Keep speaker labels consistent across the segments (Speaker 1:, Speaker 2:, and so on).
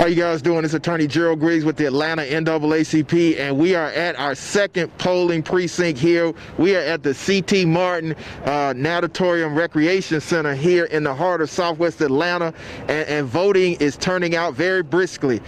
Speaker 1: How you guys doing? It's Attorney Gerald Griggs with the Atlanta NAACP, and we are at our second polling precinct here. We are at the C.T. Martin Natatorium Recreation Center here in the heart of Southwest Atlanta, and voting is turning out very briskly.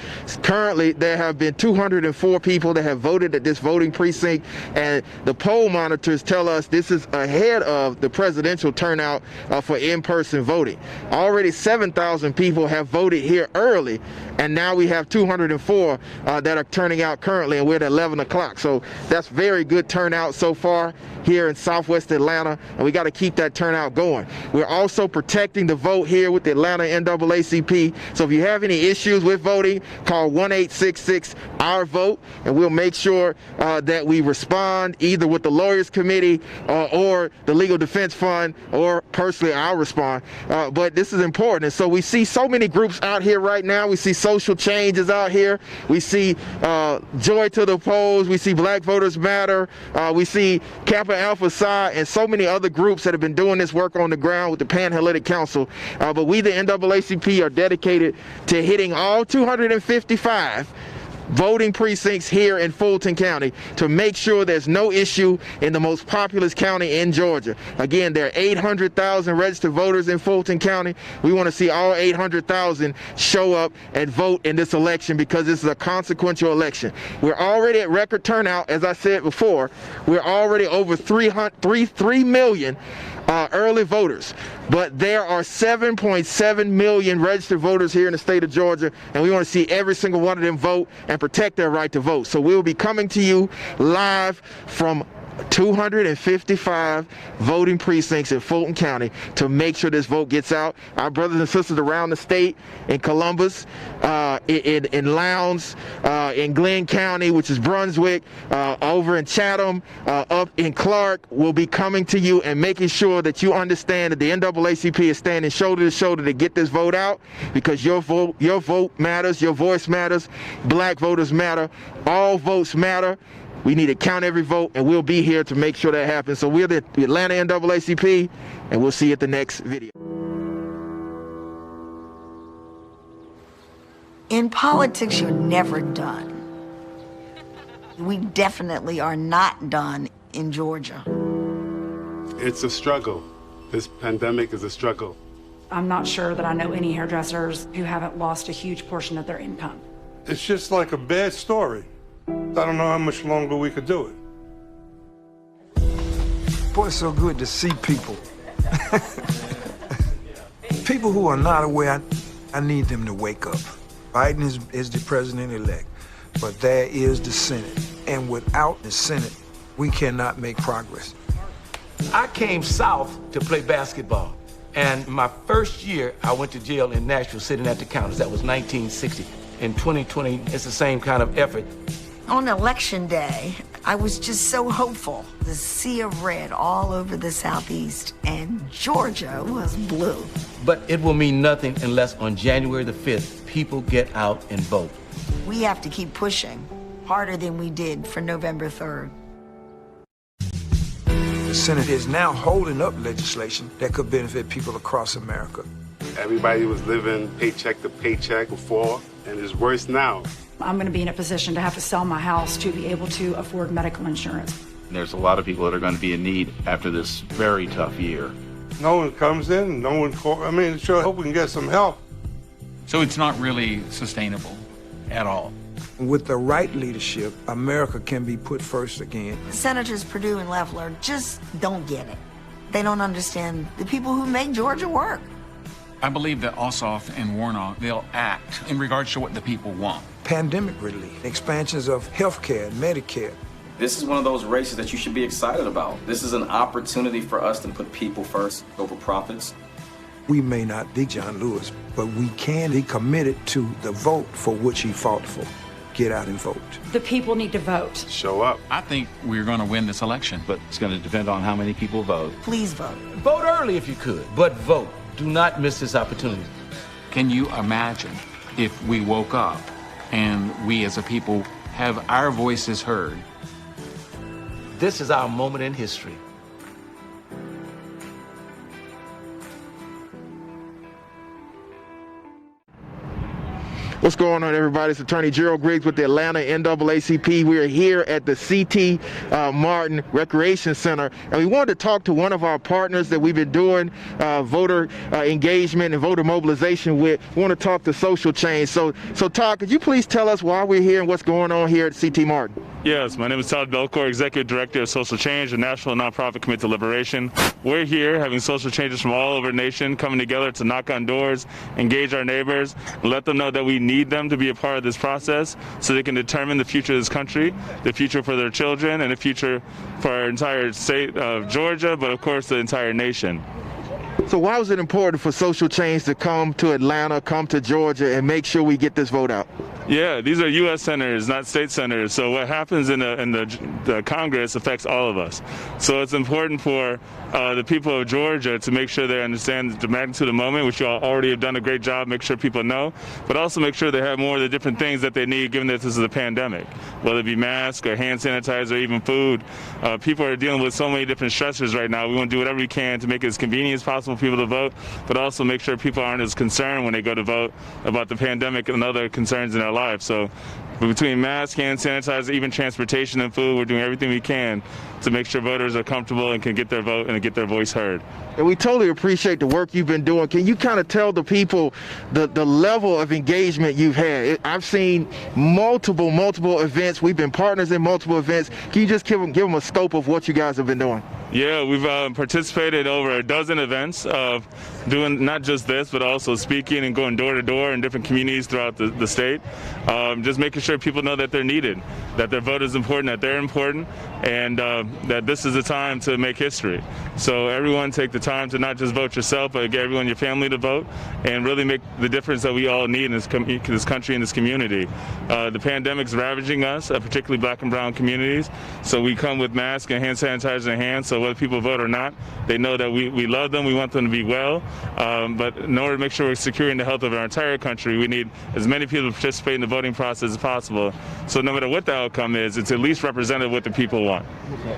Speaker 1: Currently, there have been 204 people that have voted at this voting precinct, and the poll monitors tell us this is ahead of the presidential turnout for in-person voting. Already 7,000 people have voted here early, and now we have 204 that are turning out currently, and we're at 11 o'clock. So that's very good turnout so far here in Southwest Atlanta, and we got to keep that turnout going. We're also protecting the vote here with the Atlanta NAACP. So if you have any issues with voting, call 1-866-OUR-VOTE, and we'll make sure that we respond either with the Lawyers Committee or the Legal Defense Fund, or personally I'll respond. But this is important. And so we see so many groups out here right now. We see social changes out here. We see Joy to the Polls. We see Black Voters Matter. We see Kappa Alpha Psi and so many other groups that have been doing this work on the ground with the Panhellenic Council. But we, the NAACP, are dedicated to hitting all 255 voting precincts here in Fulton County to make sure there's no issue in the most populous county in Georgia. Again, there are 800,000 registered voters in Fulton County. We want to see all 800,000 show up and vote in this election because this is a consequential election. We're already at record turnout, as I said before. We're already over 3 million early voters, but there are 7.7 million registered voters here in the state of Georgia, and we want to see every single one of them vote and protect their right to vote. So we'll be coming to you live from 255 voting precincts in Fulton County to make sure this vote gets out. Our brothers and sisters around the state, in Columbus, in Lowndes, in Glenn County, which is Brunswick, over in Chatham, up in Clark, will be coming to you and making sure that you understand that the NAACP is standing shoulder to shoulder to get this vote out, because your vote matters, your voice matters, Black voters matter, all votes matter. We need to count every vote, and we'll be here to make sure that happens. So we're the Atlanta NAACP, and we'll see you at the next video.
Speaker 2: In politics, you're never done. We definitely are not done in Georgia.
Speaker 3: It's a struggle. This pandemic is a struggle.
Speaker 4: I'm not sure that I know any hairdressers who haven't lost a huge portion of their income.
Speaker 5: It's just like a bad story. I don't know how much longer we could do it.
Speaker 6: Boy, it's so good to see people. People who are not aware, I need them to wake up. Biden is the president-elect, but there is the Senate. And without the Senate, we cannot make progress.
Speaker 7: I came south to play basketball. And my first year, I went to jail in Nashville sitting at the counters. That was 1960. In 2020, it's the same kind of effort.
Speaker 2: On election day, I was just so hopeful. The sea of red all over the Southeast, and Georgia was blue.
Speaker 7: But it will mean nothing unless on January the 5th, people get out and vote.
Speaker 2: We have to keep pushing harder than we did for November 3rd.
Speaker 6: The Senate is now holding up legislation that could benefit people across America.
Speaker 3: Everybody was living paycheck to paycheck before, and it's worse now.
Speaker 4: I'm going to be in a position to have to sell my house to be able to afford medical insurance.
Speaker 8: There's a lot of people that are going to be in need after this very tough year.
Speaker 5: No one comes in, no one calls. I mean, sure, I hope we can get some help.
Speaker 9: So it's not really sustainable at all.
Speaker 6: With the right leadership, America can be put first again.
Speaker 2: Senators Perdue and Loeffler just don't get it. They don't understand the people who make Georgia work.
Speaker 9: I believe that Ossoff and Runoff, they'll act in regards to what the people want.
Speaker 6: Pandemic relief, expansions of health care and Medicare.
Speaker 10: This is one of those races that you should be excited about. This is an opportunity for us to put people first over profits.
Speaker 6: We may not be John Lewis, but we can be committed to the vote for which he fought for. Get out and vote.
Speaker 4: The people need to vote.
Speaker 3: Show up.
Speaker 9: I think we're going to win this election.
Speaker 8: But it's going to depend on how many people vote.
Speaker 2: Please vote.
Speaker 7: Vote early if you could, but vote. Do not miss this opportunity.
Speaker 9: Can you imagine if we woke up and we as a people have our voices heard?
Speaker 7: This is our moment in history.
Speaker 1: What's going on, everybody? It's Attorney Gerald Griggs with the Atlanta NAACP. We are here at the C.T. Martin Recreation Center, and we wanted to talk to one of our partners that we've been doing voter engagement and voter mobilization with. We want to talk to Social Change. So Todd, could you please tell us why we're here and what's going on here at C.T. Martin?
Speaker 11: Yes, my name is Todd Belcourt, Executive Director of Social Change, a national nonprofit committed to liberation. We're here having social changes from all over the nation coming together to knock on doors, engage our neighbors, and let them know that we need them to be a part of this process so they can determine the future of this country, the future for their children, and the future for our entire state of Georgia, but of course the entire nation.
Speaker 1: So why was it important for Social Change to come to Atlanta, come to Georgia, and make sure we get this vote out?
Speaker 11: Yeah, these are U.S. senators, not state senators. So what happens in the Congress affects all of us. So it's important for the people of Georgia to make sure they understand the magnitude of the moment, which you all already have done a great job, make sure people know, but also make sure they have more of the different things that they need given that this is a pandemic, whether it be masks or hand sanitizer or even food. People are dealing with so many different stressors right now. We want to do whatever we can to make it as convenient as possible for people to vote, but also make sure people aren't as concerned when they go to vote about the pandemic and other concerns in their lives. So between masks, hand sanitizer, even transportation and food, we're doing everything we can to make sure voters are comfortable and can get their vote and get their voice heard.
Speaker 1: And we totally appreciate the work you've been doing. Can you kind of tell the people the level of engagement you've had? I've seen multiple events. We've been partners in multiple events. Can you just give them a scope of what you guys have been doing?
Speaker 11: Yeah, we've participated over a dozen events of doing not just this, but also speaking and going door to door in different communities throughout the state. Just making sure people know that they're needed, that their vote is important, that they're important, and that this is a time to make history. So everyone take the time to not just vote yourself, but get everyone in your family to vote and really make the difference that we all need in this country and this community. The pandemic's ravaging us, particularly black and brown communities. So we come with masks and hand sanitizer in hand, so whether people vote or not, they know that we love them, we want them to be well, but in order to make sure we're securing the health of our entire country, we need as many people to participate in the voting process as possible. So no matter what the outcome is, it's at least representative of what the people want.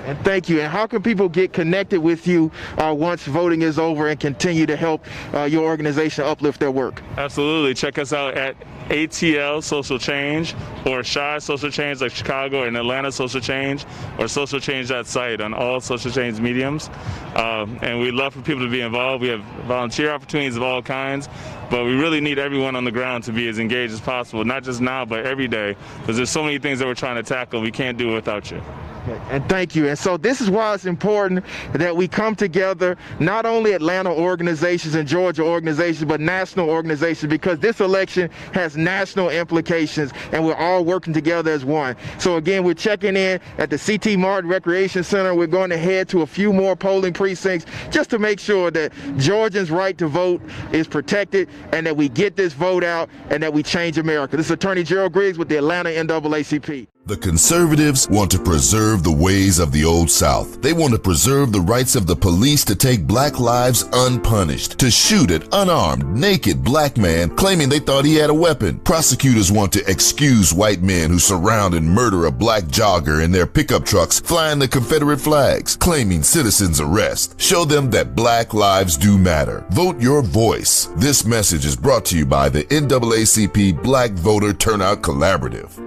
Speaker 1: And thank you. And how can people get connected with you once voting is over and continue to help your organization uplift their work?
Speaker 11: Absolutely. Check us out at ATL Social Change or Chi Social Change like Chicago and Atlanta Social Change or socialchange.site on all social change mediums. And we'd love for people to be involved. We have volunteer opportunities of all kinds, but we really need everyone on the ground to be as engaged as possible, not just now, but every day, because there's so many things that we're trying to tackle. We can't do it without you.
Speaker 1: And thank you. And so this is why it's important that we come together, not only Atlanta organizations and Georgia organizations, but national organizations, because this election has national implications and we're all working together as one. So again, we're checking in at the C.T. Martin Recreation Center. We're going to head to a few more polling precincts just to make sure that Georgians' right to vote is protected and that we get this vote out and that we change America. This is Attorney Gerald Griggs with the Atlanta NAACP.
Speaker 12: The conservatives want to preserve the ways of the Old South. They want to preserve the rights of the police to take black lives unpunished, to shoot an unarmed, naked black man claiming they thought he had a weapon. Prosecutors want to excuse white men who surround and murder a black jogger in their pickup trucks flying the Confederate flags, claiming citizens arrest. Show them that black lives do matter. Vote your voice. This message is brought to you by the NAACP Black Voter Turnout Collaborative.